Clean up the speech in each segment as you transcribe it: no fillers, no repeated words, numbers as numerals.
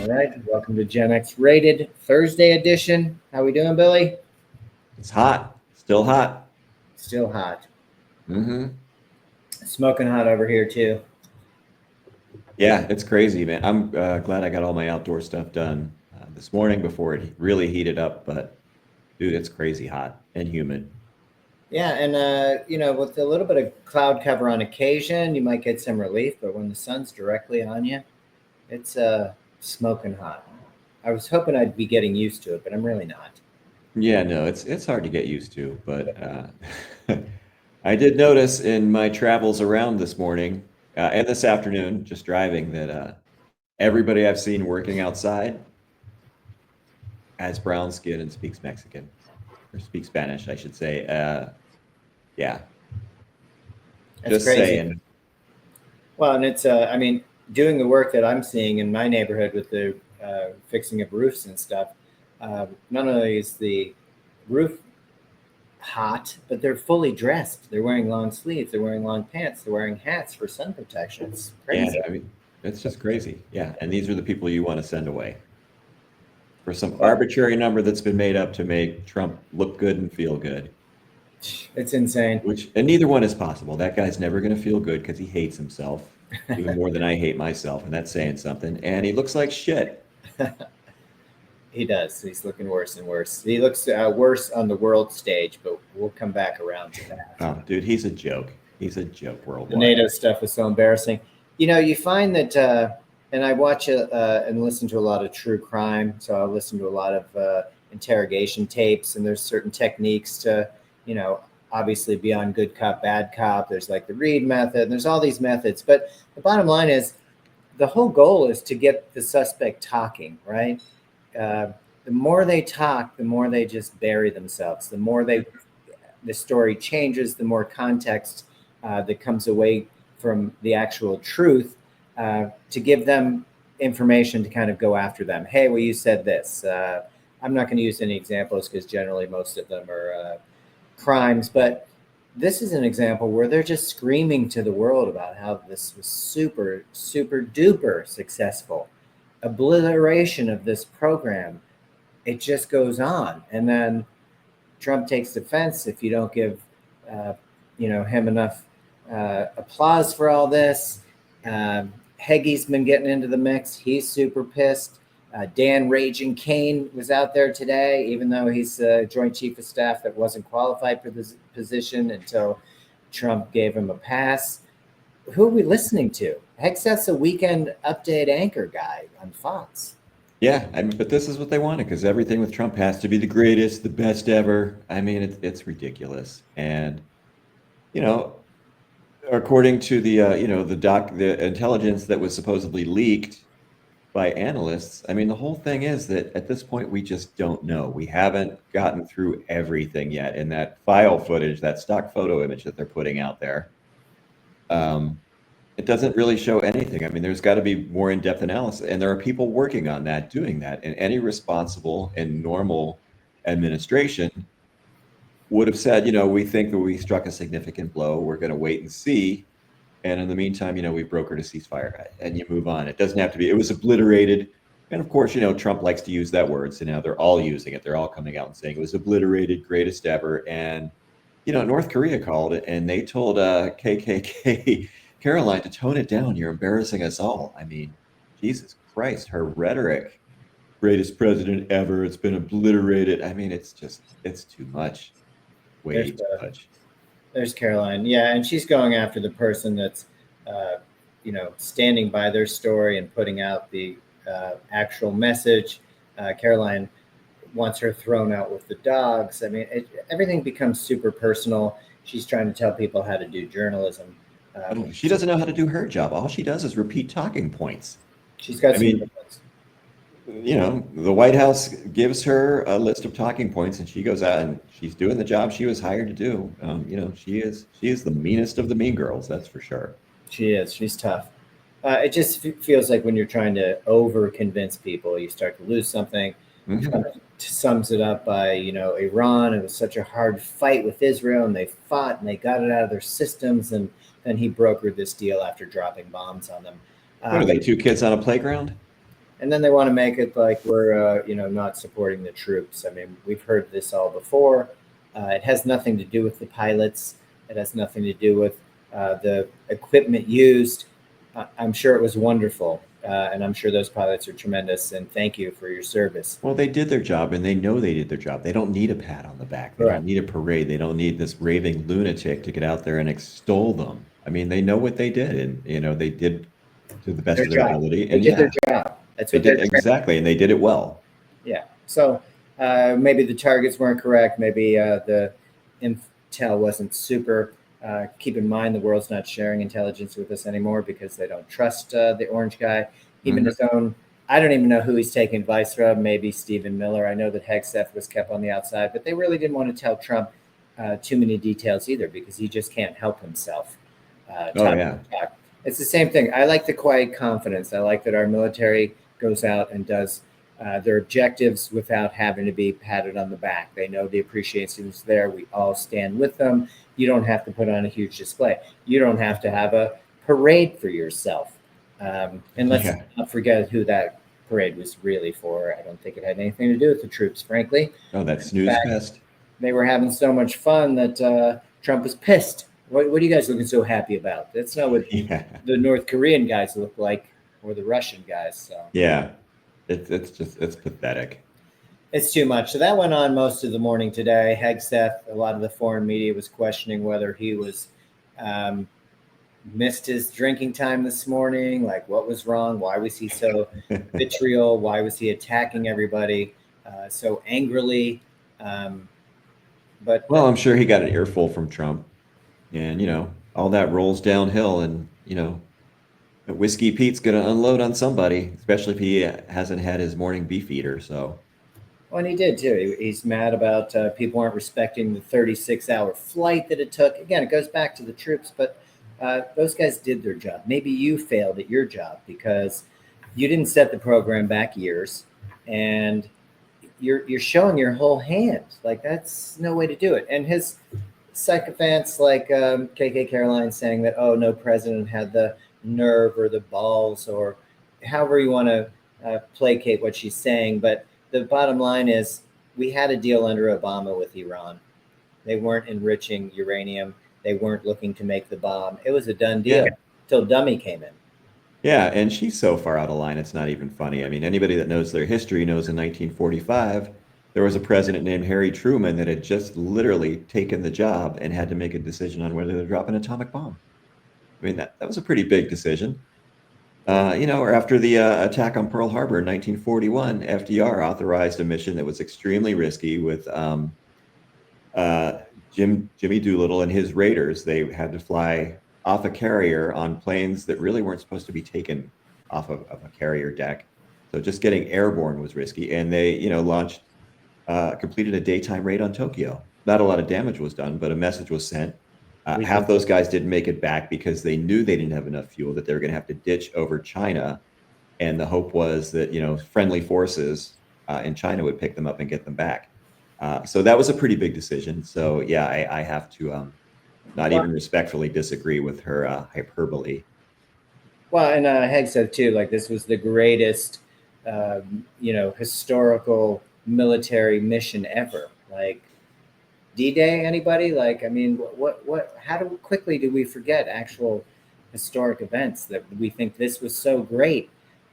All right, welcome to Gen X Rated Thursday edition. How we doing, Billy? It's hot. Still hot. Still hot. Mm-hmm. Smoking hot over here too. Yeah, it's crazy, man. I'm glad I got all my outdoor stuff done this morning before it really heated up. But dude, it's crazy hot and humid. Yeah, and with a little bit of cloud cover on occasion, you might get some relief. But when the sun's directly on you, it's smoking hot. I was hoping I'd be getting used to it, but I'm really not. Yeah, no, it's hard to get used to. But I did notice in my travels around this morning and this afternoon, just driving, that everybody I've seen working outside has brown skin and speaks Mexican or speaks Spanish, I should say. Yeah, That's just crazy. saying. Well, and it's doing the work that I'm seeing in my neighborhood with the fixing of roofs and stuff. Not only is the roof hot, but they're fully dressed. They're wearing long sleeves. They're wearing long pants. They're wearing hats for sun protection. It's Yeah, crazy. I mean, it's just crazy. Yeah, and these are the people you want to send away for some Well, arbitrary number that's been made up to make Trump look good and feel good. it's insane. And neither one is possible. That guy's never going to feel good because he hates himself even more than I hate myself, and that's saying something. And he looks like shit. He does. He's looking worse and worse. He looks worse on the world stage, but we'll come back around to that. Oh, dude, he's a joke. He's a joke The worldwide. NATO stuff was so embarrassing. You find that, and I watch and listen to a lot of true crime. So I listen to a lot of interrogation tapes, and there's certain techniques to, obviously beyond good cop, bad cop. There's like the Reed method, and there's all these methods. But the bottom line is the whole goal is to get the suspect talking, right? The more they talk, the more they just bury themselves. The story changes, the more context that comes away from the actual truth to give them information to kind of go after them. Hey, well, you said this. I'm not going to use any examples because generally most of them are crimes, but this is an example where they're just screaming to the world about how this was super, super duper successful. Obliteration of this program. It just goes on. And then Trump takes offense if you don't give, him enough applause for all this. Heggie's been getting into the mix. He's super pissed. Dan Raging Kane was out there today, even though he's a Joint Chief of Staff that wasn't qualified for this position until Trump gave him a pass. Who are we listening to? Heck, that's a Weekend Update anchor guy on Fox. Yeah, I mean, but this is what they wanted because everything with Trump has to be the greatest, the best ever. I mean, it's ridiculous. And, you know, according to the intelligence that was supposedly leaked by analysts, I mean, the whole thing is that at this point we just don't know. We haven't gotten through everything yet. And that file footage, that stock photo image that they're putting out there, it doesn't really show anything. I mean, there's got to be more in-depth analysis, and there are people working on that, doing that. And any responsible and normal administration would have said, we think that we struck a significant blow. We're going to wait and see. And in the meantime, we brokered a ceasefire, and you move on. It doesn't have to be. It was obliterated. And of course, Trump likes to use that word. So now they're all using it. They're all coming out and saying it was obliterated, greatest ever. And, North Korea called it, and they told KKK Caroline to tone it down. You're embarrassing us all. I mean, Jesus Christ, her rhetoric, greatest president ever. It's been obliterated. I mean, it's too much. Way too much. There's Caroline. Yeah, and she's going after the person that's, standing by their story and putting out the actual message. Caroline wants her thrown out with the dogs. I mean, everything becomes super personal. She's trying to tell people how to do journalism. She doesn't know how to do her job. All she does is repeat talking points. She's got some good ones. The White House gives her a list of talking points, and she goes out and she's doing the job she was hired to do. She is the meanest of the mean girls, that's for sure. She is. She's tough. It just feels like when you're trying to over convince people, you start to lose something. Mm-hmm. Trump sums it up by, Iran. It was such a hard fight with Israel, and they fought and they got it out of their systems, and then he brokered this deal after dropping bombs on them. What are they, two kids on a playground? And then they want to make it like we're, not supporting the troops. I mean, we've heard this all before. It has nothing to do with the pilots. It has nothing to do with the equipment used. I'm sure it was wonderful. And I'm sure those pilots are tremendous. And thank you for your service. Well, they did their job, and they know they did their job. They don't need a pat on the back. They Correct. don't need a parade. They don't need this raving lunatic to get out there and extol them. I mean, they know what they did, and they did to the best Their of their job. ability. They And did their yeah, job. That's they what did they're exactly, and they did it well. Yeah. So maybe the targets weren't correct. Maybe the intel wasn't super. Keep in mind, the world's not sharing intelligence with us anymore because they don't trust the orange guy. Even Mhm. his own, I don't even know who he's taking advice from. Maybe Stephen Miller. I know that Hegseth was kept on the outside, but they really didn't want to tell Trump too many details either because he just can't help himself. Oh Talk, yeah, talk. It's the same thing. I like the quiet confidence. I like that our military goes out and does their objectives without having to be patted on the back. They know the appreciation is there. We all stand with them. You don't have to put on a huge display. You don't have to have a parade for yourself. And let's yeah. not forget who that parade was really for. I don't think it had anything to do with the troops, frankly. Oh, that In snooze fact, fest. they were having so much fun that Trump was pissed. What are you guys looking so happy about? That's not what Yeah, the North Korean guys look like or the Russian guys. So yeah. It's pathetic. it's too much. So that went on most of the morning today. Hegseth, a lot of the foreign media was questioning whether he was um, missed his drinking time this morning. Like, what was wrong? Why was he so vitriol? Why was he attacking everybody so angrily? Um, but Well, I'm sure he got an earful from Trump, and all that rolls downhill, and Whiskey Pete's going to unload on somebody, especially if he hasn't had his morning beef eater. So, Well, and he did too. He's mad about people aren't respecting the 36-hour flight that it took. Again, it goes back to the troops, but those guys did their job. Maybe you failed at your job because you didn't set the program back years, and you're showing your whole hand. Like that's no way to do it. And his sycophants like KK Caroline saying that no president had the nerve or the balls or however you want to placate what she's saying, but the bottom line is we had a deal under Obama with Iran. They weren't enriching uranium. They weren't looking to make the bomb. It was a done deal yeah. till Dummy came in. Yeah, and she's so far out of line, it's not even funny. I mean, anybody that knows their history knows in 1945, there was a president named Harry Truman that had just literally taken the job and had to make a decision on whether to drop an atomic bomb. I mean, that was a pretty big decision. Or after the attack on Pearl Harbor in 1941, FDR authorized a mission that was extremely risky with uh, Jimmy Doolittle and his raiders. They had to fly off a carrier on planes that really weren't supposed to be taken off of a carrier deck. So just getting airborne was risky, and they launched completed a daytime raid on Tokyo. Not a lot of damage was done, but a message was sent. We Half can, those guys didn't make it back because they knew they didn't have enough fuel, that they were going to have to ditch over China. And the hope was that, friendly forces in China would pick them up and get them back. So that was a pretty big decision. So, yeah, I have to not well, even respectfully disagree with her hyperbole. and Heg said too, like this was the greatest, historical military mission ever. Like D-Day, anybody? Like, I mean, how quickly do we forget actual historic events that we think this was so great?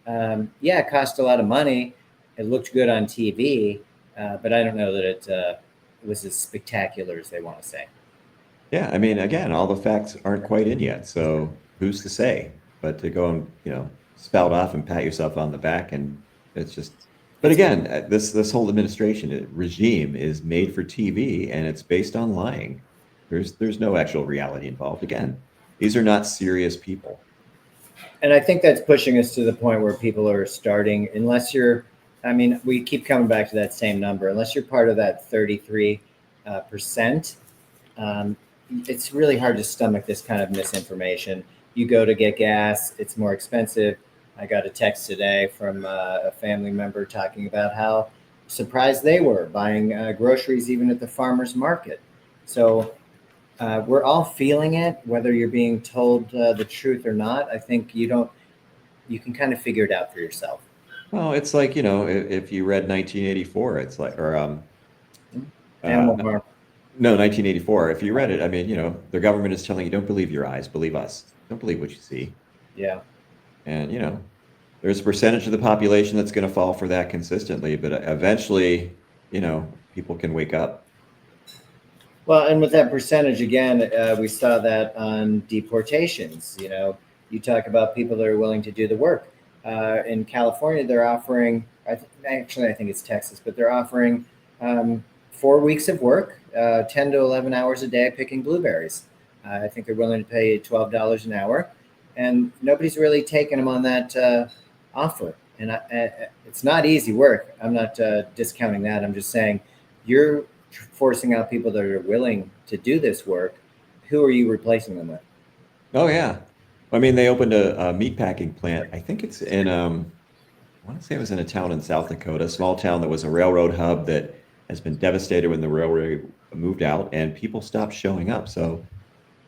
Yeah, it cost a lot of money. It looked good on TV, but I don't know that it was as spectacular as they want to say. Yeah, I mean, again, all the facts aren't quite in yet, so who's to say? But to go and spout off and pat yourself on the back, and it's just. But It's again, this whole administration regime is made for TV, and it's based on lying. There's no actual reality involved. Again, these are not serious people. And I think that's pushing us to the point where people are starting, unless you're, I mean, we keep coming back to that same number, unless you're part of that 33%, it's really hard to stomach this kind of misinformation. You go to get gas, it's more expensive. I got a text today from a family member talking about how surprised they were buying groceries even at the farmer's market. So we're all feeling it, whether you're being told the truth or not. I think you can kind of figure it out for yourself. Well, it's like, if you read 1984, it's like, or Animal no, farm. no, 1984. If you read it, I mean, the government is telling you, don't believe your eyes, believe us. Don't believe what you see. Yeah. And, there's a percentage of the population that's going to fall for that consistently, but eventually, people can wake up. Well, and with that percentage again, we saw that on deportations. You talk about people that are willing to do the work. In California, they're offering. I think it's Texas, but they're offering 4 weeks of work, 10 to 11 hours a day picking blueberries. I think they're willing to pay $12 an hour, and nobody's really taken them on that offer. And it's not easy work. I'm not discounting that. I'm just saying you're forcing out people that are willing to do this work. Who are you replacing them with? Oh, yeah. I mean, they opened a meat packing plant. I think it's in, I want to say it was in a town in South Dakota, a small town that was a railroad hub that has been devastated when the railroad moved out and people stopped showing up. So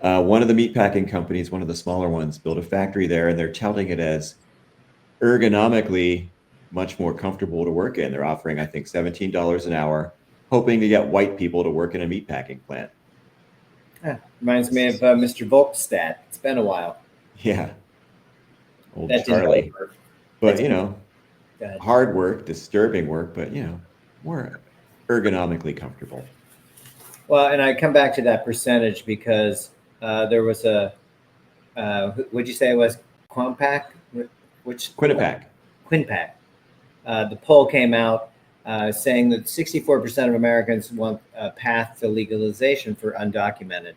one of the meatpacking companies, one of the smaller ones, built a factory there, and they're touting it as ergonomically much more comfortable to work in. They're offering, I think, $17 an hour, hoping to get white people to work in a meatpacking plant. Reminds me of Mr. Volkstadt. It's been a while. Yeah, old That didn't Charlie. work. But, Go hard work, disturbing work, but, more ergonomically comfortable. Well, and I come back to that percentage because there was would you say it was Quinpac? Which Quinnipiac. Quinpac. The poll came out saying that 64% of Americans want a path to legalization for undocumented.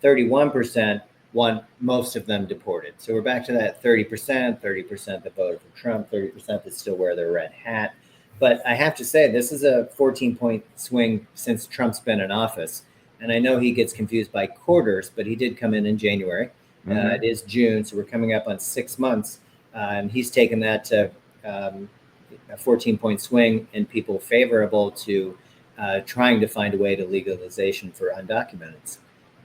31% want most of them deported. So we're back to that 30%, 30% that voted for Trump, 30% that still wear their red hat. But I have to say, this is a 14-point swing since Trump's been in office. And I know he gets confused by quarters, but he did come in January. It is June, so we're coming up on 6 months. And he's taken that to a 14-point swing and people favorable to trying to find a way to legalization for undocumented.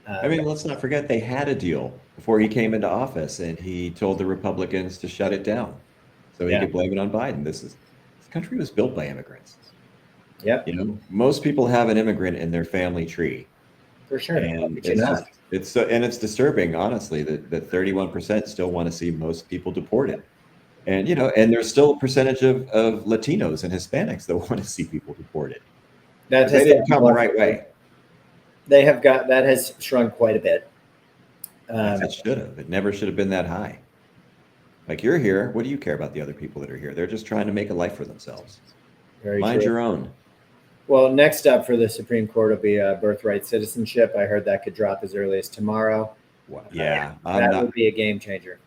I mean, let's not forget they had a deal before he came into office, and he told the Republicans to shut it down so he could blame it on Biden. This country was built by immigrants. Yep. Most people have an immigrant in their family tree. For sure. And it's disturbing, honestly, that 31% still want to see most people deported. And, and there's still a percentage of Latinos and Hispanics that want to see people deported. They didn't come the right way. That has shrunk quite a bit. It should have. It never should have been that high. Like, you're here. What do you care about the other people that are here? They're just trying to make a life for themselves. Mind your own. Well, next up for the Supreme Court will be birthright citizenship. I heard that could drop as early as tomorrow. Yeah, that would be a game changer.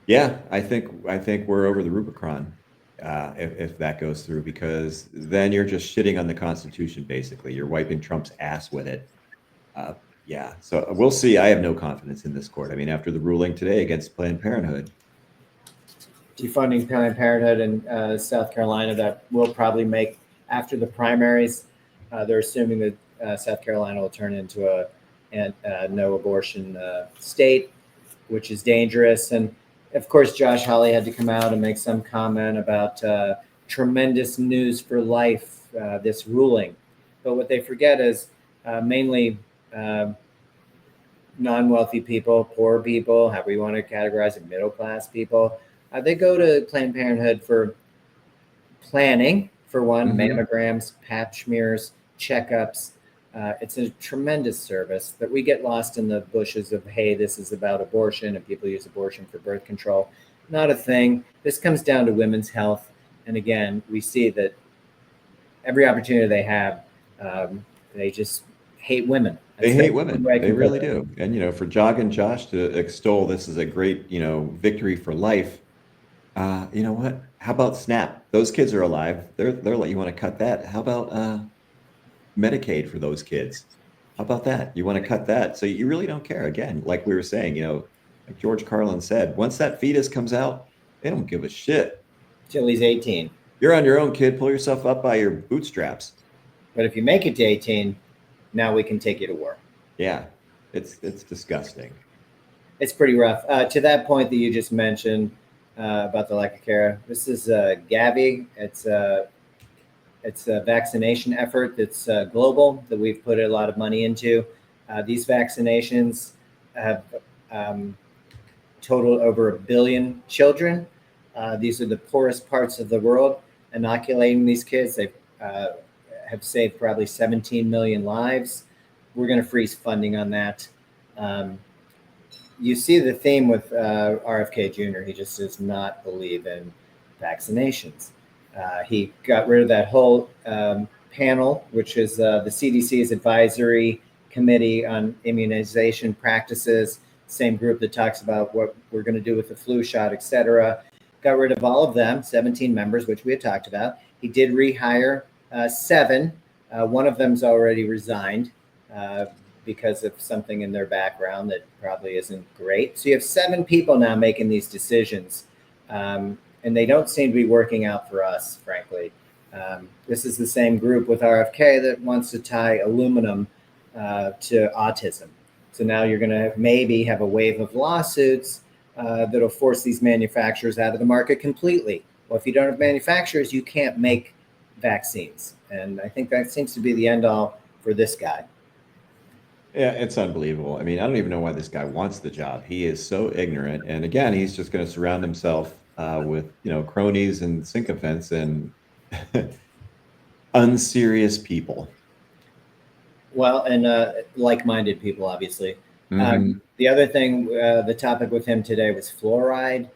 Yeah, I think we're over the Rubicon if that goes through, because then you're just shitting on the Constitution. Basically, you're wiping Trump's ass with it. Yeah, so we'll see. I have no confidence in this court. I mean, after the ruling today against Planned Parenthood, defunding Planned Parenthood in South Carolina, that will probably make after the primaries. They're assuming that South Carolina will turn into a no abortion state, which is dangerous. And of course, Josh Hawley had to come out and make some comment about tremendous news for life, this ruling. But what they forget is mainly non-wealthy people, poor people, however you want to categorize it, middle-class people. They go to Planned Parenthood for planning, for one, mammograms, pap smears, checkups. It's a tremendous service that we get lost in the bushes of, hey, this is about abortion and people use abortion for birth control. Not a thing. This comes down to women's health. And again, we see that every opportunity they have, they just hate women. They hate women. They really do. And, for Jog and Josh to extol this as a great, victory for life, you know what? How about SNAP? Those kids are alive. They're like, you want to cut that? How about Medicaid for those kids? How about that? You want to cut that? So you really don't care. Again, like we were saying, like George Carlin said, once that fetus comes out, they don't give a shit. Till he's 18. You're on your own, kid. Pull yourself up by your bootstraps. But if you make it to 18, now we can take you to war. Yeah, it's disgusting. It's pretty rough. To that point that you just mentioned, about the Lecacara. This is Gavi. It's a vaccination effort that's global that we've put a lot of money into. These vaccinations have totaled over 1 billion children. These are the poorest parts of the world. Inoculating these kids, they have saved probably 17 million lives. We're going to freeze funding on that. You see the theme with RFK Jr. He just does not believe in vaccinations. He got rid of that whole panel, which is the CDC's advisory committee on immunization practices, same group that talks about what we're going to do with the flu shot, et cetera. Got rid of all of them, 17 members, which we had talked about. He did rehire 7. One of them's already resigned because of something in their background that probably isn't great. So you have 7 people now making these decisions. And they don't seem to be working out for us, frankly. This is the same group with RFK that wants to tie aluminum to autism. So now you're going to maybe have a wave of lawsuits that'll force these manufacturers out of the market completely. Well, if you don't have manufacturers, you can't make vaccines. And I think that seems to be the end all for this guy. Yeah, it's unbelievable. I mean, I don't even know why this guy wants the job. He is so ignorant. And again, he's just going to surround himself with, cronies and sycophants and unserious people. Well, and like-minded people, obviously. Mm-hmm. The other thing, the topic with him today was fluoride.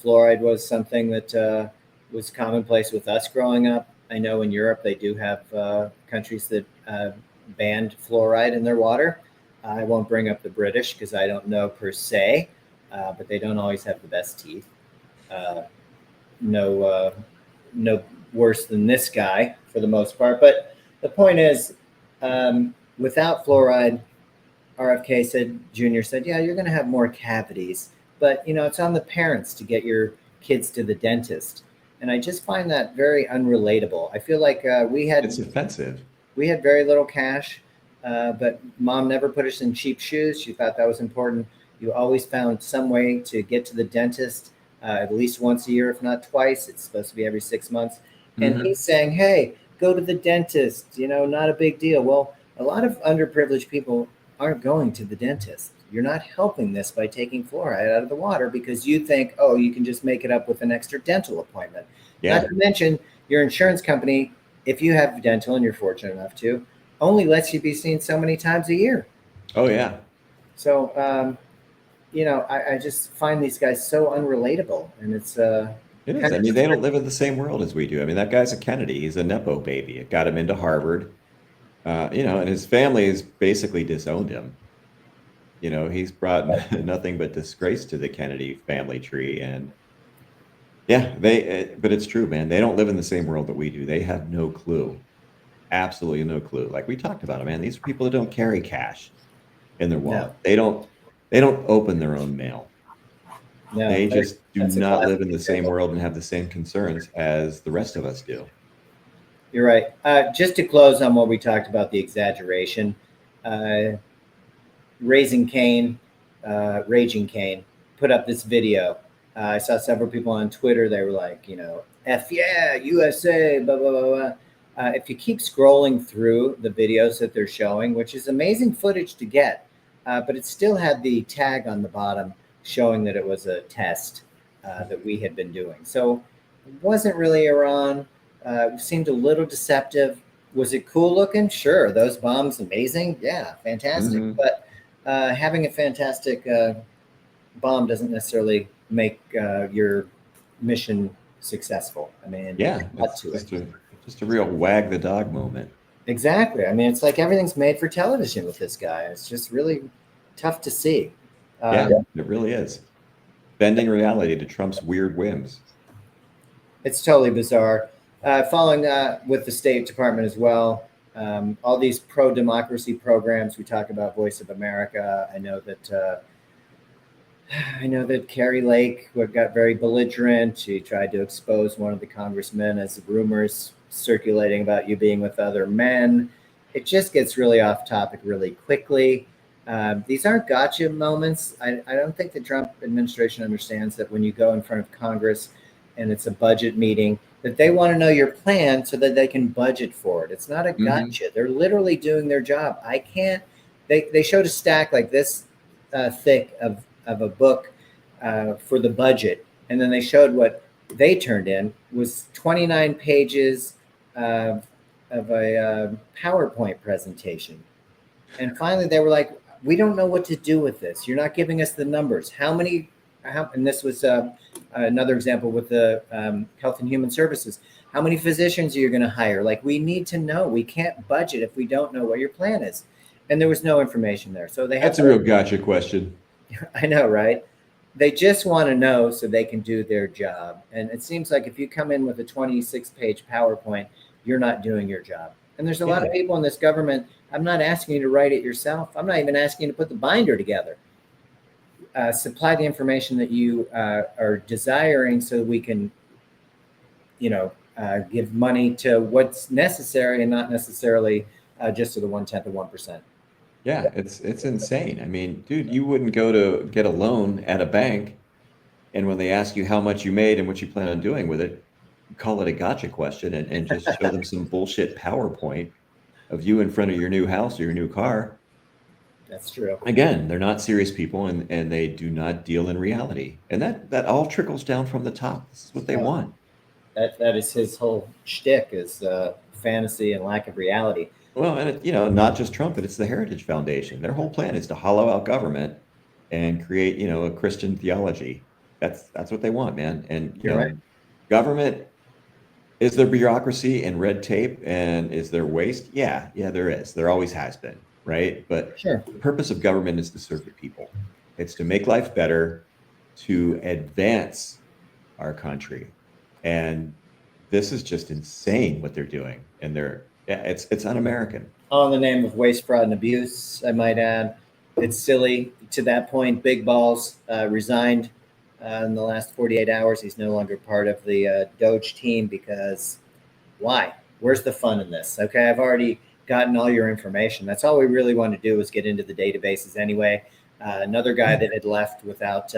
Fluoride was something that was commonplace with us growing up. I know in Europe they do have countries that banned fluoride in their water. I won't bring up the British because I don't know per se, but they don't always have the best teeth. No worse than this guy for the most part. But the point is, without fluoride, RFK Jr. said, yeah, you're going to have more cavities, but it's on the parents to get your kids to the dentist. And I just find that very unrelatable. I feel like it's offensive. We had very little cash, but mom never put us in cheap shoes. She thought that was important. You always found some way to get to the dentist at least once a year, if not twice. It's supposed to be every 6 months. And he's saying, hey, go to the dentist, not a big deal. Well, a lot of underprivileged people aren't going to the dentist. You're not helping this by taking fluoride out of the water because you think, oh, you can just make it up with an extra dental appointment. Yeah. Not to mention your insurance company, if you have dental and you're fortunate enough to, only lets you be seen so many times a year. Oh, yeah. So, I just find these guys so unrelatable. And it's... It is. I mean, they don't live in the same world as we do. I mean, that guy's a Kennedy. He's a Nepo baby. It got him into Harvard. And his family has basically disowned him. He's brought nothing but disgrace to the Kennedy family tree. And yeah, but it's true, man. They don't live in the same world that we do. They have no clue. Absolutely no clue. Like we talked about it, man. These are people that don't carry cash in their wallet. No. They don't open their own mail. No, they just do not live in the same world and have the same concerns as the rest of us do. You're right. Just to close on what we talked about, the exaggeration, Raging Cane put up this video. I saw several people on Twitter. They were like, F yeah, USA, blah, blah, blah, blah. If you keep scrolling through the videos that they're showing, which is amazing footage to get, but it still had the tag on the bottom showing that it was a test that we had been doing. So it wasn't really Iran. It seemed a little deceptive. Was it cool looking? Sure. Those bombs, amazing. Yeah, fantastic. Mm-hmm. But having a fantastic bomb doesn't necessarily make your mission successful. I mean, yeah, it's just a real wag the dog moment. Exactly. I mean, it's like everything's made for television with this guy. It's just really tough to see. Yeah, it really is. Bending reality to Trump's weird whims. It's totally bizarre. Following with the State Department as well, all these pro-democracy programs. We talk about Voice of America. I know that Carrie Lake got very belligerent. She tried to expose one of the congressmen as rumors circulating about you being with other men. It just gets really off topic really quickly. These aren't gotcha moments. I don't think the Trump administration understands that when you go in front of Congress and it's a budget meeting, that they want to know your plan so that they can budget for it. It's not a gotcha. They're literally doing their job. I can't. They showed a stack like this thick of a book for the budget, and then they showed what they turned in was 29 pages of a PowerPoint presentation. And finally, they were like, "We don't know what to do with this. You're not giving us the numbers. And this was another example with the Health and Human Services. How many physicians are you going to hire? Like, we need to know. We can't budget if we don't know what your plan is." And there was no information there. So That's a real gotcha question. I know, right? They just want to know so they can do their job. And it seems like if you come in with a 26-page PowerPoint, you're not doing your job. And there's a lot of people in this government. I'm not asking you to write it yourself. I'm not even asking you to put the binder together. Supply the information that you are desiring so we can, give money to what's necessary and not necessarily just to the 1/10 of 1%. Yeah, it's insane. I mean, dude, you wouldn't go to get a loan at a bank, and when they ask you how much you made and what you plan on doing with it, call it a gotcha question and just show them some bullshit PowerPoint of you in front of your new house or your new car. That's true. Again, they're not serious people, and they do not deal in reality. And that all trickles down from the top. This is what they want. That is his whole shtick, is fantasy and lack of reality. Well, and not just Trump, but it's the Heritage Foundation. Their whole plan is to hollow out government and create, a Christian theology. That's what they want, man. And Right. Government, is there bureaucracy and red tape, and is there waste? Yeah, there is. There always has been, right? But Sure. The purpose of government is to serve the people. It's to make life better, to advance our country. And this is just insane what they're doing. And it's un-American. All in the name of waste, fraud, and abuse, I might add. It's silly. To that point, Big Balls resigned in the last 48 hours. He's no longer part of the Doge team because why? Where's the fun in this? Okay, I've already gotten all your information. That's all we really want to do is get into the databases anyway. Another guy that had left without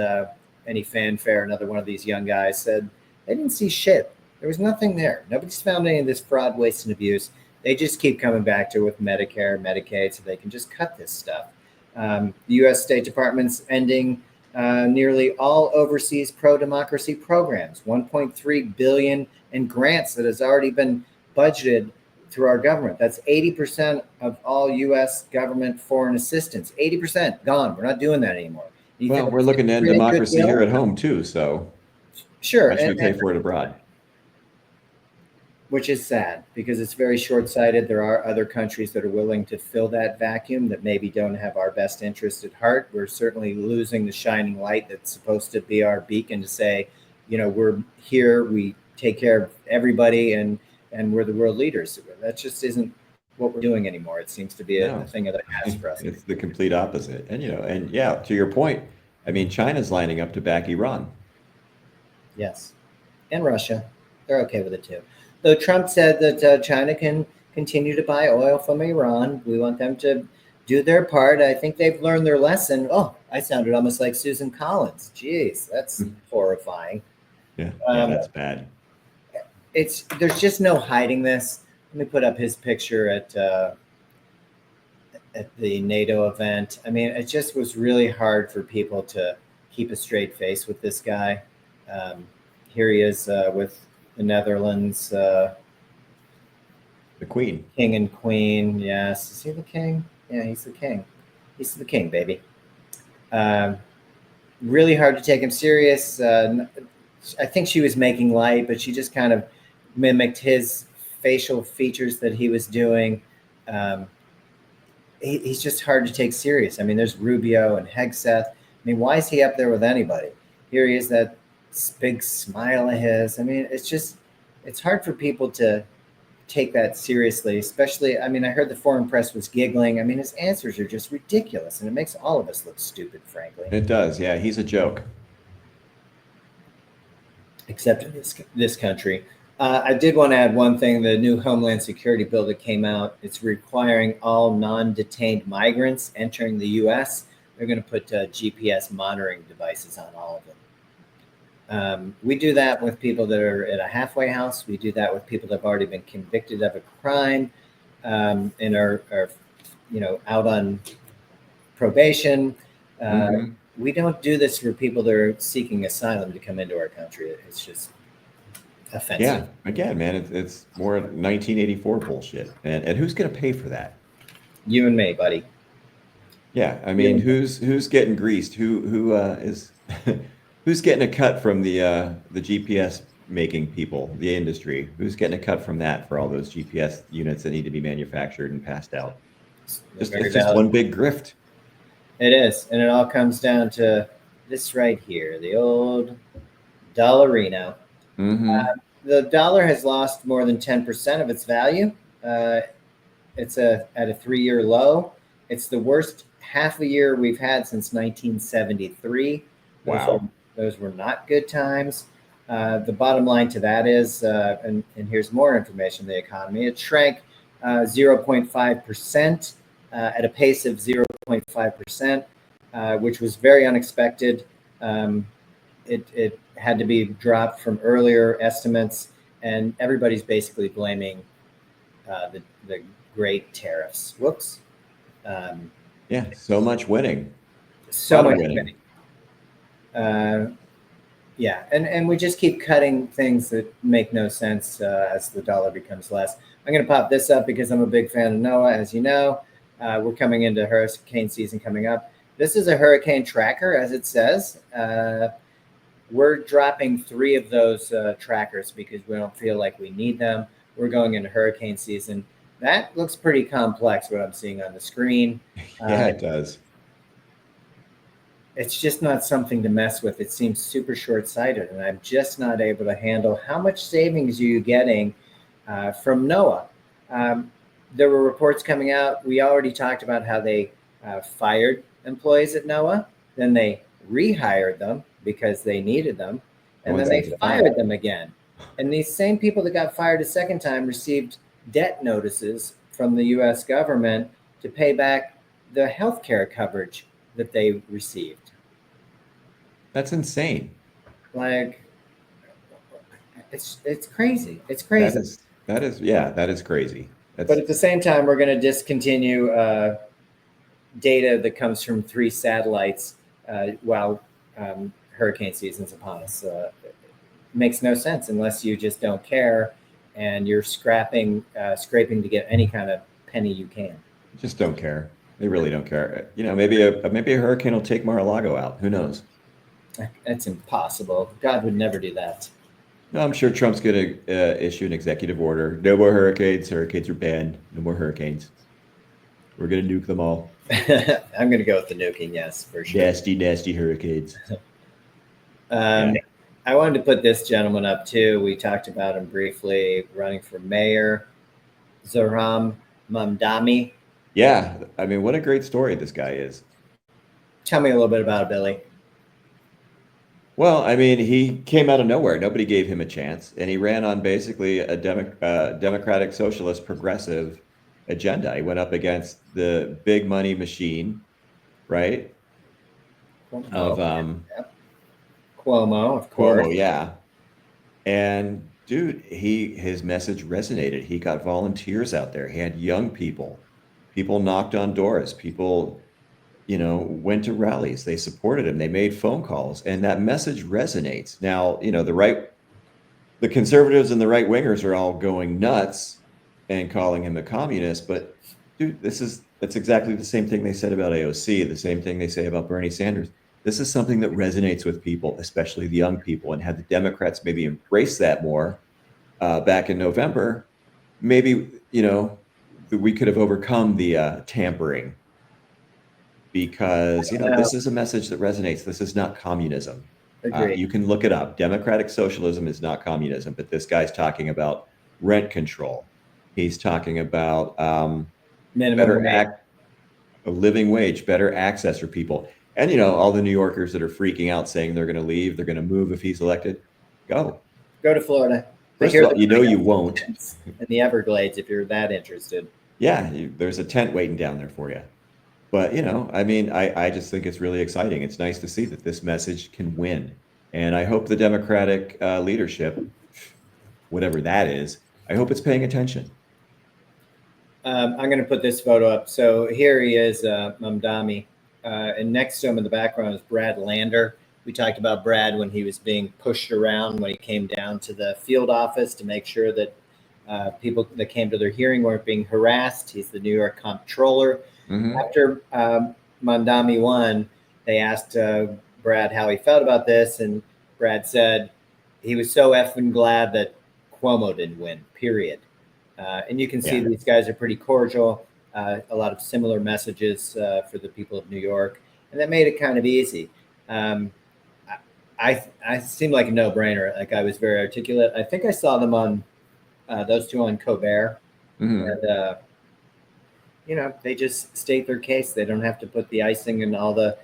any fanfare, another one of these young guys, said they didn't see shit. There was nothing there. Nobody's found any of this fraud, waste, and abuse. They just keep coming back to it with Medicare, Medicaid, so they can just cut this stuff. The U.S. State Department's ending nearly all overseas pro-democracy programs, $1.3 billion in grants that has already been budgeted through our government. That's 80% of all U.S. government foreign assistance. 80% gone. We're not doing that anymore. Well, we're looking to end democracy here at home too, so sure. Why should we pay for it abroad? Which is sad because it's very short-sighted. There are other countries that are willing to fill that vacuum that maybe don't have our best interest at heart. We're certainly losing the shining light that's supposed to be our beacon to say, we're here, we take care of everybody, and we're the world leaders. That just isn't what we're doing anymore. It seems to be a thing of the past for us. It's the complete opposite. And, to your point, I mean, China's lining up to back Iran. Yes. And Russia. They're okay with it too. Though Trump said that China can continue to buy oil from Iran. We want them to do their part. I think they've learned their lesson. Oh, I sounded almost like Susan Collins. Jeez, that's horrifying. Yeah, that's bad. There's just no hiding this. Let me put up his picture at the NATO event. I mean, it just was really hard for people to keep a straight face with this guy. Here he is with the Netherlands. The Queen. King and Queen, yes. Is he the king? Yeah, he's the king. He's the king, baby. Really hard to take him serious. I think she was making light, but she just kind of mimicked his facial features that he was doing. He's just hard to take serious. I mean, there's Rubio and Hegseth. I mean, why is he up there with anybody? Here he is, that big smile of his. I mean, it's hard for people to take that seriously, especially, I mean, I heard the foreign press was giggling. I mean, his answers are just ridiculous, and it makes all of us look stupid, frankly. It does, yeah. He's a joke. Except in this country. I did want to add one thing. The new Homeland Security bill that came out, it's requiring all non-detained migrants entering the U.S. They're going to put GPS monitoring devices on all of them. We do that with people that are at a halfway house. We do that with people that have already been convicted of a crime and are out on probation. We don't do this for people that are seeking asylum to come into our country. It's just offensive. Yeah, again, man, it's more 1984 bullshit. And who's going to pay for that? You and me, buddy. Yeah, I mean, who's getting greased? Who is who's getting a cut from the GPS making people, the industry? Who's getting a cut from that for all those GPS units that need to be manufactured and passed out? It's just one big grift. It is, and it all comes down to this right here, the old dollarino. The dollar has lost more than 10% of its value. It's at a 3-year low. It's the worst half a year we've had since 1973. Wow. Those were not good times. The bottom line to that is, and here's more information, the economy, it shrank 0.5% at a pace of 0.5%, which was very unexpected. It had to be dropped from earlier estimates, and everybody's basically blaming the great tariffs. Whoops. Yeah, so much winning. So much winning. Yeah, and we just keep cutting things that make no sense as the dollar becomes less. I'm going to pop this up because I'm a big fan of NOAA, as you know. We're coming into hurricane season coming up. This is a hurricane tracker, as it says. We're dropping 3 of those trackers because we don't feel like we need them. We're going into hurricane season. That looks pretty complex, what I'm seeing on the screen. Yeah, it does. It's just not something to mess with. It seems super short-sighted, and I'm just not able to handle how much savings are you getting from NOAA. There were reports coming out. We already talked about how they fired employees at NOAA. Then they rehired them because they needed them. And then they fired them again. And these same people that got fired a second time received debt notices from the U.S. government to pay back the health care coverage that they received. That's insane. Like, it's crazy. It's crazy. That is crazy. But at the same time, we're going to discontinue data that comes from 3 satellites while hurricane season's upon us. It makes no sense unless you just don't care and you're scraping to get any kind of penny you can. Just don't care. They really don't care. Maybe a hurricane will take Mar-a-Lago out. Who knows? That's impossible. God would never do that. No, I'm sure Trump's going to issue an executive order. No more hurricanes. Hurricanes are banned. No more hurricanes. We're going to nuke them all. I'm going to go with the nuking, yes, for sure. Nasty, nasty hurricanes. I wanted to put this gentleman up too. We talked about him briefly, running for mayor, Zohram Mamdami. Yeah, I mean, what a great story this guy is. Tell me a little bit about it, Billy. Well, I mean, he came out of nowhere. Nobody gave him a chance, and he ran on basically a democratic, socialist, progressive agenda. He went up against the big money machine, right? Cuomo, of course. Cuomo, yeah. And dude, his message resonated. He got volunteers out there. He had young people. People knocked on doors. People, went to rallies. They supported him. They made phone calls, and that message resonates. Now, the conservatives and the right wingers are all going nuts and calling him a communist. But dude, that's exactly the same thing they said about AOC. The same thing they say about Bernie Sanders. This is something that resonates with people, especially the young people. And had the Democrats maybe embraced that more back in November, maybe, we could have overcome the tampering. Because, this is a message that resonates. This is not communism. You can look it up. Democratic socialism is not communism. But this guy's talking about rent control. He's talking about a living wage, better access for people. And, all the New Yorkers that are freaking out saying they're going to leave, they're going to move if he's elected. Go to Florida. But First of here all, you know you won't. in the Everglades, if you're that interested. Yeah, there's a tent waiting down there for you. But, I mean, I just think it's really exciting. It's nice to see that this message can win. And I hope the Democratic leadership, whatever that is, I hope it's paying attention. I'm going to put this photo up. So here he is, Mamdami. And next to him in the background is Brad Lander. We talked about Brad when he was being pushed around when he came down to the field office to make sure that people that came to their hearing weren't being harassed. He's the New York comptroller. After Mamdami won, they asked Brad how he felt about this. And Brad said he was so effing glad that Cuomo didn't win, period. And you can see these guys are pretty cordial, a lot of similar messages for the people of New York. And that made it kind of easy. I seemed like a no-brainer. Like I was very articulate. I think I saw them on those two on Colbert. And, they just state their case. They don't have to put the icing and all the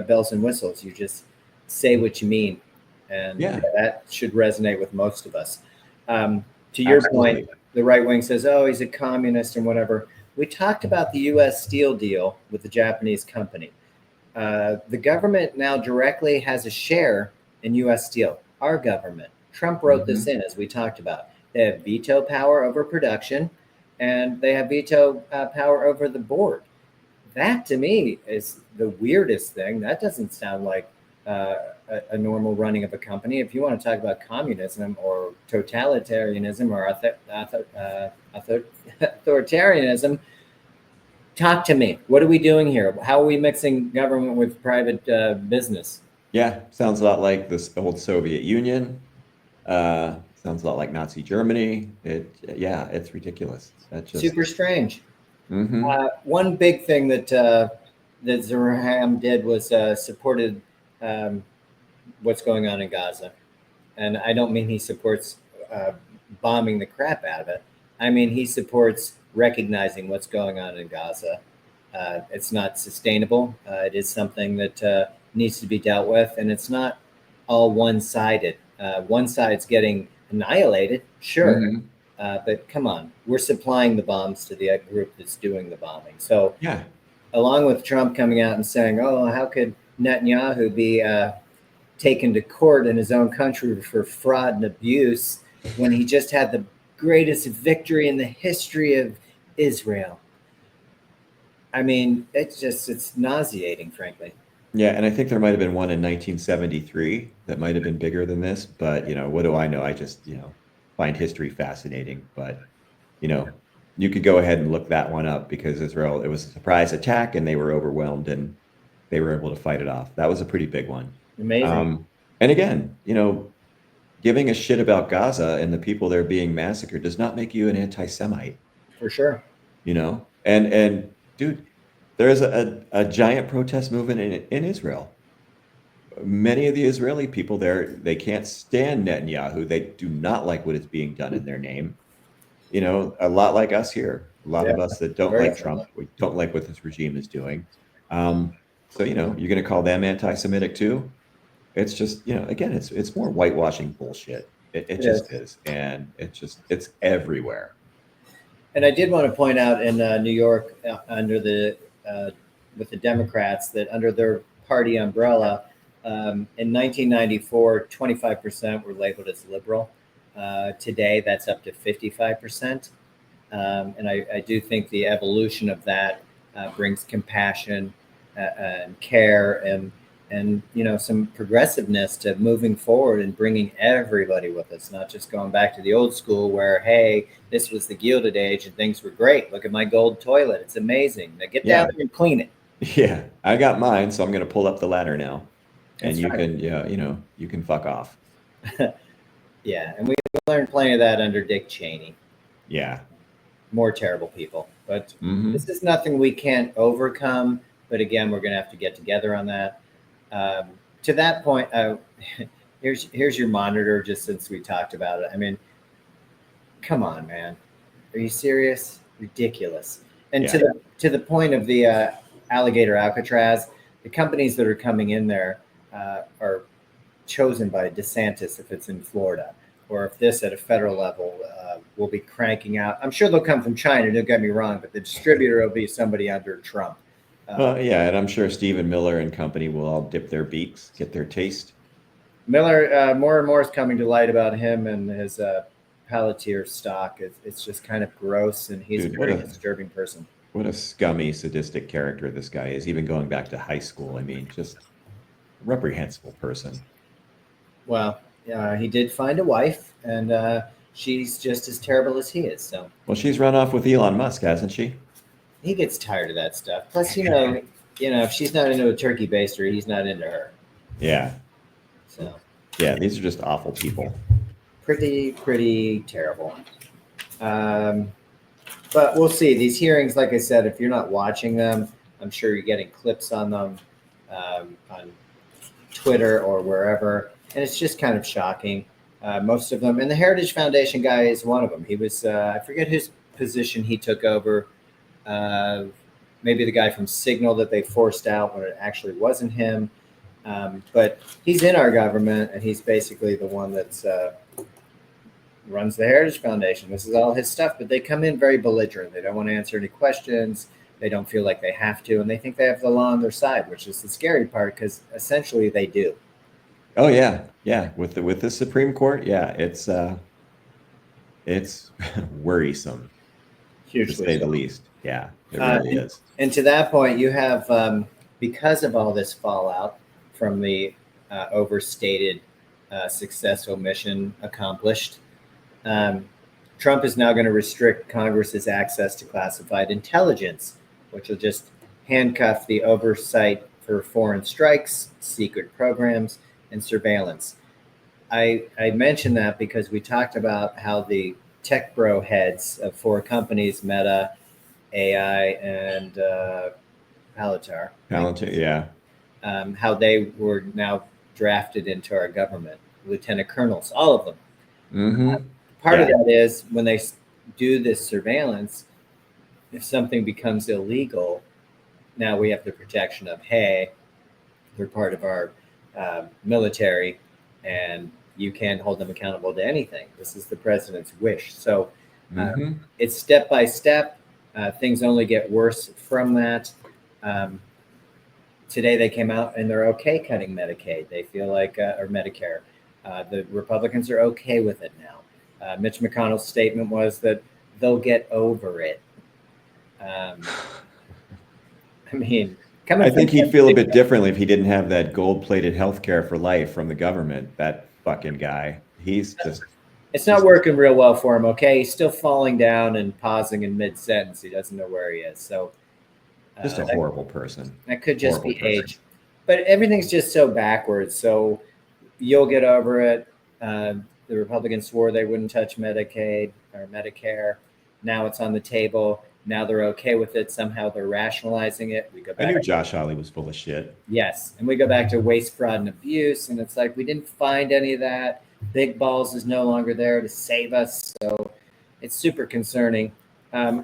bells and whistles. You just say what you mean. And that should resonate with most of us. To your point, the right wing says, oh, he's a communist and whatever. We talked about the U.S. steel deal with the Japanese company. The government now directly has a share in U.S. steel, our government. Trump wrote this in, as we talked about. They have veto power over production, and they have veto power over the board. That, to me, is the weirdest thing. That doesn't sound like a normal running of a company. If you want to talk about communism or totalitarianism or authoritarianism, talk to me. What are we doing here? How are we mixing government with private business? Yeah, sounds a lot like this old Soviet Union. Sounds a lot like Nazi Germany. It's ridiculous. That's just super strange. One big thing that Zohram did was supported what's going on in Gaza. And I don't mean he supports bombing the crap out of it. I mean, he supports recognizing what's going on in Gaza. It's not sustainable. It is something that needs to be dealt with. And it's not all one-sided. One side's getting annihilated, sure. But come on, we're supplying the bombs to the group that's doing the bombing. So along with Trump coming out and saying, oh, how could Netanyahu be taken to court in his own country for fraud and abuse when he just had the greatest victory in the history of Israel? I mean, it's nauseating, frankly. Yeah, and I think there might have been one in 1973 that might have been bigger than this, but what do I know? I just, find history fascinating. But, you could go ahead and look that one up because Israel, it was a surprise attack and they were overwhelmed and they were able to fight it off. That was a pretty big one. Amazing. And again, giving a shit about Gaza and the people there being massacred does not make you an anti-Semite. For sure. And dude, there is a giant protest movement in Israel. Many of the Israeli people there, they can't stand Netanyahu. They do not like what is being done in their name. A lot like us here. A lot of us that don't like Trump. We don't like what this regime is doing. So, you're going to call them anti-Semitic too? It's just, again, it's more whitewashing bullshit. It just is. And it's everywhere. And I did want to point out in New York, with the Democrats, that under their party umbrella, in 1994, 25% were labeled as liberal. Today, that's up to 55%. And I do think the evolution of that brings compassion and care and some progressiveness to moving forward and bringing everybody with us, not just going back to the old school where, hey, this was the Gilded Age and things were great. Look at my gold toilet. It's amazing. Now get down there and clean it. Yeah, I got mine, so I'm going to pull up the ladder now. And That's you right. can, you can fuck off. Yeah, and we learned plenty of that under Dick Cheney. Yeah. More terrible people. But this is nothing we can't overcome. But again, we're going to have to get together on that. To that point, here's your monitor, just since we talked about it. I mean, come on, man. Are you serious? Ridiculous. And to the point of the alligator Alcatraz, the companies that are coming in there are chosen by DeSantis if it's in Florida. or if this at a federal level will be cranking out. I'm sure they'll come from China, don't get me wrong, but the distributor will be somebody under Trump. Yeah, and I'm sure Stephen Miller and company will all dip their beaks, get their taste. Miller, more and more is coming to light about him and his Palantir stock. It's just kind of gross, and he's Dude, a very disturbing person. What a scummy, sadistic character this guy is, even going back to high school. I mean, just reprehensible person. Well, he did find a wife, and she's just as terrible as he is. So, well, she's run off with Elon Musk, hasn't she? He gets tired of that stuff. Plus, if she's not into a turkey baster, he's not into her. Yeah. So. Yeah, these are just awful people. Pretty terrible. But we'll see. These hearings, like I said, if you're not watching them, I'm sure you're getting clips on them on Twitter or wherever. And it's just kind of shocking. Most of them. And the Heritage Foundation guy is one of them. He was, I forget whose position he took over. Maybe the guy from Signal that they forced out when it actually wasn't him. But he's in our government, and he's basically the one that's runs the Heritage Foundation. This is all his stuff, but they come in very belligerent. They don't want to answer any questions. They don't feel like they have to, and they think they have the law on their side, which is the scary part, because essentially they do. Oh yeah, yeah. With the Supreme Court, yeah, it's worrisome, Hugely to say the least. Yeah, it really is. And to that point, you have because of all this fallout from the overstated successful mission accomplished. Trump is now going to restrict Congress's access to classified intelligence, which will just handcuff the oversight for foreign strikes, secret programs, and surveillance. I mentioned that because we talked about how the tech bro heads of 4 companies, Meta, AI, and Palantir, yeah. How they were now drafted into our government, lieutenant colonels, all of them. Mm-hmm. Part of that is when they do this surveillance, if something becomes illegal, now we have the protection of, hey, they're part of our military, and you can't hold them accountable to anything. This is the president's wish. So it's step by step. Things only get worse from that. Today they came out and they're okay cutting Medicaid. They feel like, or Medicare. The Republicans are okay with it now. Mitch McConnell's statement was that they'll get over it. I mean, I think he'd feel a bit differently if he didn't have that gold-plated health care for life from the government. That fucking guy. He's just... It's not working real well for him, okay? He's still falling down and pausing in mid-sentence. He doesn't know where he is. So just a horrible person. That could just be age. But everything's just so backwards. So you'll get over it. The Republicans swore they wouldn't touch Medicaid or Medicare. Now it's on the table. Now they're okay with it. Somehow they're rationalizing it. We go back. I knew Josh Hawley was full of shit. Yes. And we go back to waste, fraud, and abuse. And it's like, we didn't find any of that. Big Balls is no longer there to save us. So it's super concerning.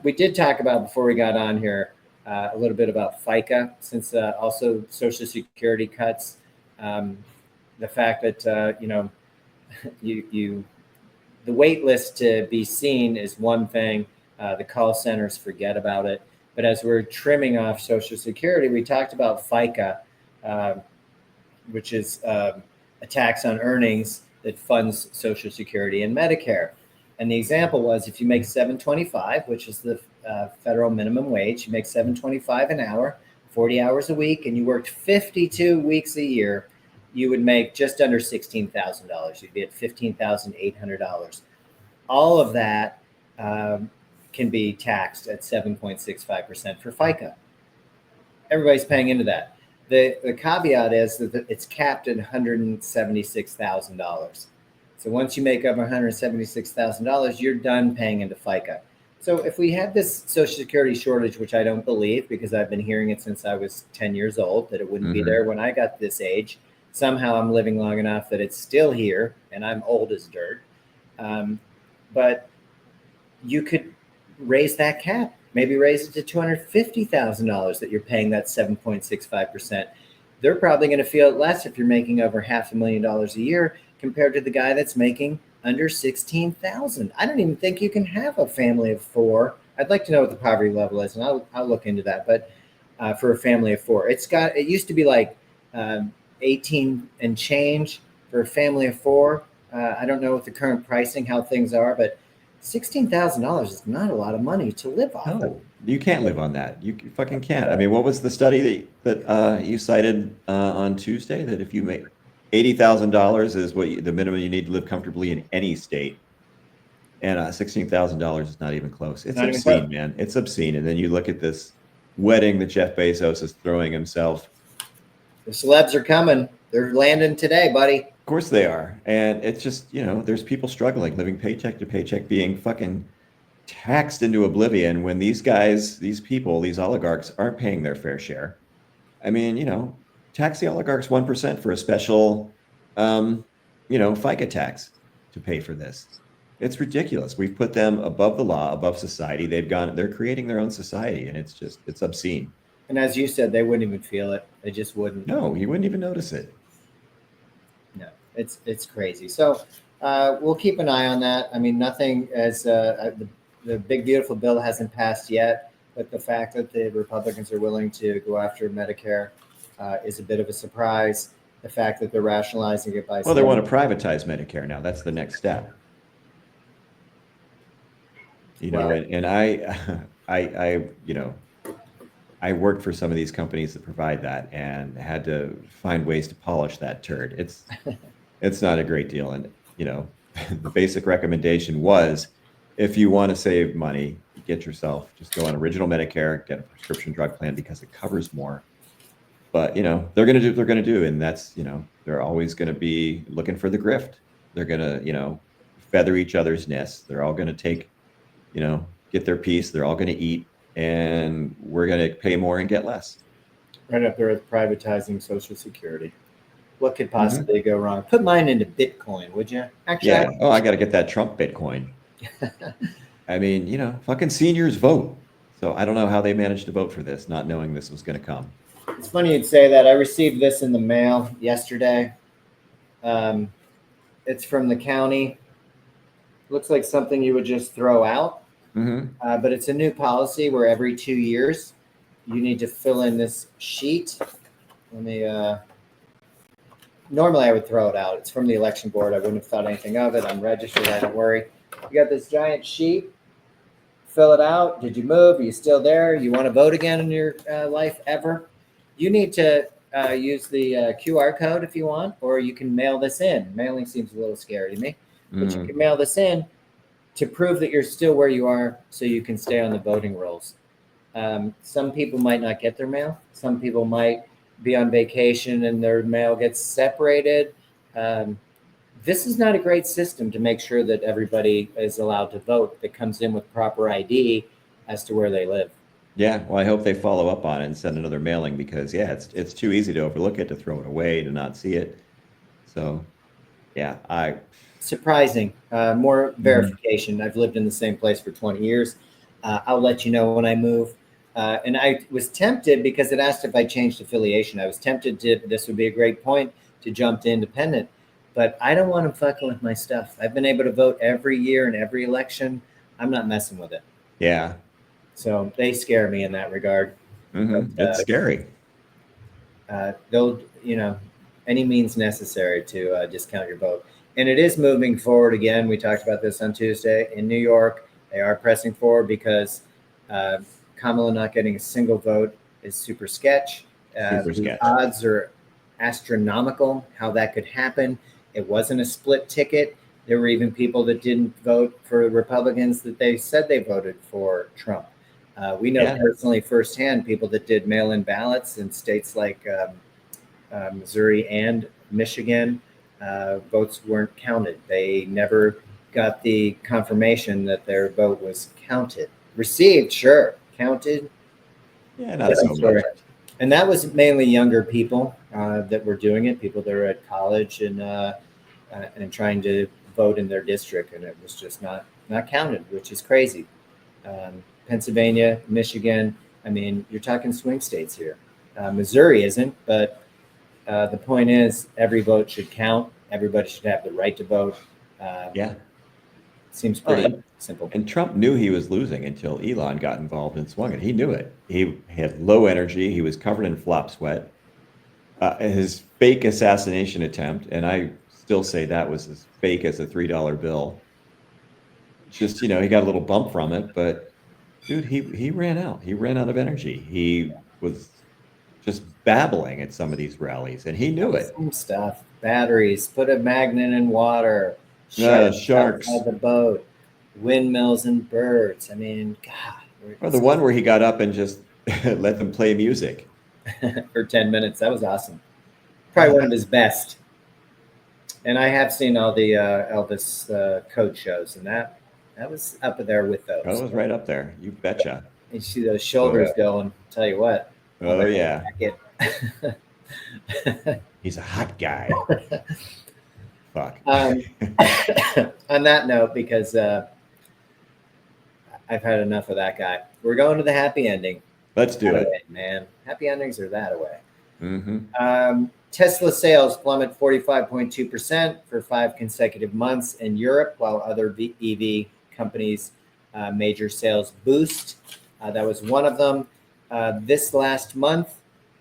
We did talk about, before we got on here, a little bit about FICA, since also Social Security cuts. The fact that, the wait list to be seen is one thing. The call centers forget about it. But as we're trimming off Social Security, we talked about FICA, which is a tax on earnings that funds Social Security and Medicare. And the example was, if you make $7.25, which is the federal minimum wage, you make $7.25 an hour, 40 hours a week, and you worked 52 weeks a year, you would make just under $16,000. You'd be at $15,800. All of that can be taxed at 7.65% for FICA. Everybody's paying into that. The caveat is that it's capped at $176,000. So once you make up $176,000, you're done paying into FICA. So if we had this Social Security shortage, which I don't believe, because I've been hearing it since I was 10 years old, that it wouldn't be there when I got this age. Somehow I'm living long enough that it's still here, and I'm old as dirt. But you could raise that cap, maybe raise it to $250,000 that you're paying that 7.65%. They're probably going to feel it less if you're making over $500,000 a year compared to the guy that's making under 16,000. I don't even think you can have a family of four. I'd like to know what the poverty level is, and I'll look into that. But for a family of four, it used to be like 18 and change for a family of four. I don't know what the current pricing, how things are, but $16,000 is not a lot of money to live off of. No, you can't live on that. You fucking can't. I mean, what was the study that you cited on Tuesday? That if you make $80,000 is the minimum you need to live comfortably in any state, and $16,000 is not even close. It's obscene, man. It's obscene. And then you look at this wedding that Jeff Bezos is throwing himself. The celebs are coming. They're landing today, buddy. Of course they are. And it's just, there's people struggling, living paycheck to paycheck, being fucking taxed into oblivion when these guys, these people, these oligarchs aren't paying their fair share. I mean, tax the oligarchs 1% for a special, FICA tax to pay for this. It's ridiculous. We've put them above the law, above society. They're creating their own society, and it's obscene. And as you said, they wouldn't even feel it. They just wouldn't. No, you wouldn't even notice it. No, it's crazy. So we'll keep an eye on that. I mean, nothing as the big beautiful bill hasn't passed yet, but the fact that the Republicans are willing to go after Medicare is a bit of a surprise. The fact that they're rationalizing it by they want to privatize Medicare now. That's the next step. And I worked for some of these companies that provide that and had to find ways to polish that turd. It's not a great deal. And, the basic recommendation was, if you want to save money, just go on original Medicare, get a prescription drug plan because it covers more. But, they're going to do what they're going to do. And that's, they're always going to be looking for the grift. They're going to, feather each other's nests. They're all going to take, get their piece. They're all going to eat. And we're going to pay more and get less. Right up there with privatizing Social Security. What could possibly go wrong? Put mine into Bitcoin, would you? Actually, yeah. I got to get that Trump Bitcoin. I mean, fucking seniors vote. So I don't know how they managed to vote for this, not knowing this was going to come. It's funny you'd say that. I received this in the mail yesterday. It's from the county. Looks like something you would just throw out. Mm-hmm. But it's a new policy where every 2 years you need to fill in this sheet. Normally I would throw it out. It's from the election board. I wouldn't have thought anything of it. I'm registered. I don't worry. You got this giant sheet. Fill it out. Did you move? Are you still there? You want to vote again in your life ever? You need to use the QR code if you want, or you can mail this in. Mailing seems a little scary to me, but you can mail this in to prove that you're still where you are so you can stay on the voting rolls. Some people might not get their mail. Some people might be on vacation and their mail gets separated. This is not a great system to make sure that everybody is allowed to vote that comes in with proper ID as to where they live. Yeah, well, I hope they follow up on it and send another mailing because, it's too easy to overlook it, to throw it away, to not see it. So, surprising. More verification. I've lived in the same place for 20 years. I'll let you know when I move. And I was tempted because it asked if I changed affiliation. I was tempted this would be a great point to jump to independent, but I don't want them fucking with my stuff. I've been able to vote every year in every election. I'm not messing with it. Yeah. So they scare me in that regard. Mm-hmm. But, it's scary. They'll, any means necessary to discount your vote. And it is moving forward again. We talked about this on Tuesday in New York. They are pressing forward because Kamala not getting a single vote is super sketch. The odds are astronomical how that could happen. It wasn't a split ticket. There were even people that didn't vote for Republicans that they said they voted for Trump. We know personally firsthand people that did mail-in ballots in states like Missouri and Michigan. Votes weren't counted. They never got the confirmation that their vote was counted. Received, sure. Counted. Yeah, not so much. And that was mainly younger people that were doing it, people that are at college and trying to vote in their district, and it was just not counted, which is crazy. Pennsylvania, Michigan, I mean, you're talking swing states here. Missouri isn't, but the point is every vote should count. Everybody should have the right to vote. Yeah. Seems Oh, pretty simple. and Trump knew he was losing until Elon got involved and swung it. He knew it. He had low energy. He was covered in flop sweat. His fake assassination attempt, and I still say that was as fake as a $3 bill. Just, he got a little bump from it, but dude, he ran out. He ran out of energy. He was just babbling at some of these rallies, and he knew it. Same stuff. Batteries, put a magnet in water, sharks Sharks. outside the boat, windmills and birds. I mean, God. Or the one where he got up and just let them play music. For 10 minutes. That was awesome. Probably one of his best. And I have seen all the Elvis coach shows, and that was up there with those. That was right up there. You betcha. You see those shoulders going. Tell you what. Oh, yeah. Jacket. He's a hot guy. Fuck. On that note, because I've had enough of that guy, we're going to the happy ending. Let's do it. Man. Happy endings are that away. Mm-hmm. Tesla sales plummet 45.2% for 5 consecutive months in Europe, while other EV companies' major sales boost. That was one of them. This last month,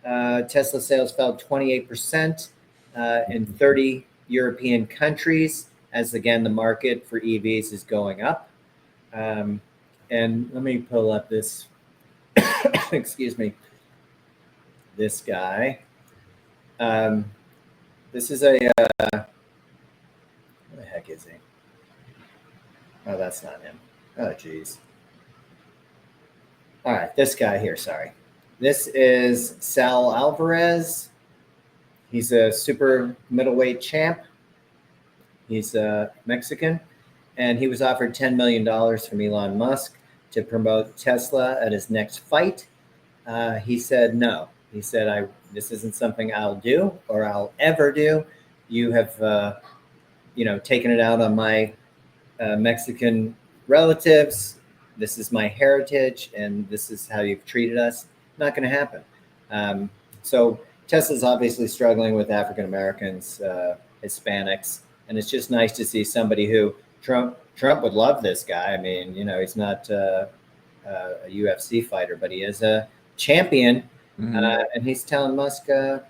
Tesla sales fell 28% in 30 European countries, as again, the market for EVs is going up. And let me pull up this, excuse me, this guy. This is a, where the heck is he? Oh, that's not him. Oh, geez. All right, this guy here, sorry. This is Sal Alvarez. He's a super middleweight champ. He's Mexican, and he was offered $10 million from Elon Musk to promote Tesla at his next fight. He said no. He said, this isn't something I'll do or I'll ever do. You have, taken it out on my Mexican relatives. This is my heritage, and this is how you've treated us. Not going to happen. So Tesla's obviously struggling with African Americans, Hispanics, and it's just nice to see somebody who Trump would love this guy. I mean, he's not a UFC fighter, but he is a champion. Mm-hmm. And he's telling Musk, no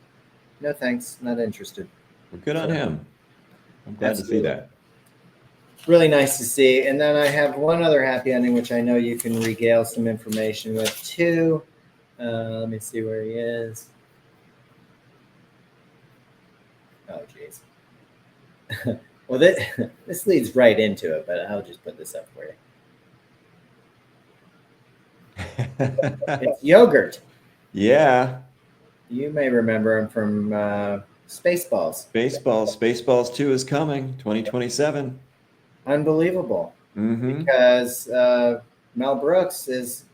thanks, not interested. Well, good on him. I'm glad to see that. Really nice to see. And then I have one other happy ending, which I know you can regale some information with too. Let me see where he is. Oh, geez. Well, this leads right into it, but I'll just put this up for you. It's yogurt. Yeah. You may remember him from Spaceballs. Spaceballs 2 is coming, 2027. Unbelievable. Mm-hmm. Because Mel Brooks is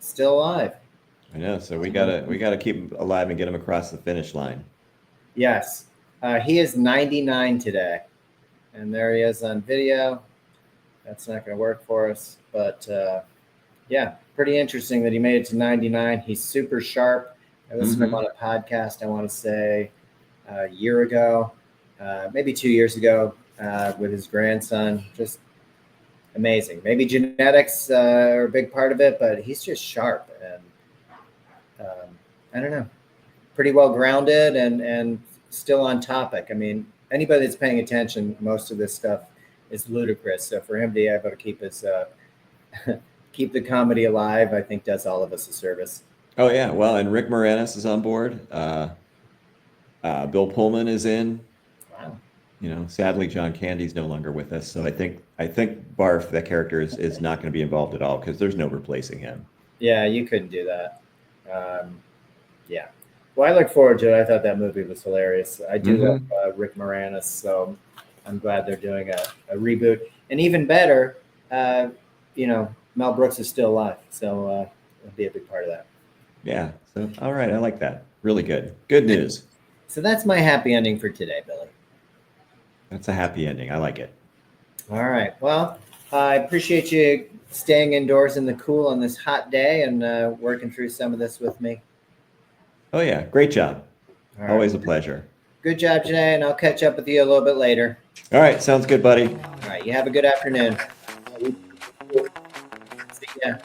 still alive. I know, so we gotta keep him alive and get him across the finish line. Yes. He is 99 today. And there he is on video. That's not going to work for us. But yeah, pretty interesting that he made it to 99. He's super sharp. I listened to him on a podcast, I want to say a year ago, maybe 2 years ago, with his grandson. Just amazing. Maybe genetics are a big part of it, but he's just sharp. And I don't know, pretty well grounded and still on topic. I mean, anybody that's paying attention, most of this stuff is ludicrous. So for him to be able to keep his keep the comedy alive, I think does all of us a service. Oh yeah, well, and Rick Moranis is on board. Bill Pullman is in. Wow. Sadly, John Candy's no longer with us. So I think Barf, that character, is not going to be involved at all because there's no replacing him. Yeah, you couldn't do that. Yeah. Well, I look forward to it. I thought that movie was hilarious. I do love Rick Moranis, so I'm glad they're doing a reboot. And even better, Mel Brooks is still alive, so it'll be a big part of that. Yeah. So, all right. I like that. Really good. Good news. So that's my happy ending for today, Billy. That's a happy ending. I like it. All right. Well, I appreciate you staying indoors in the cool on this hot day and working through some of this with me. Oh, yeah. Great job. All right. Always a pleasure. Good job today, and I'll catch up with you a little bit later. All right. Sounds good, buddy. right. You have a good afternoon. See ya.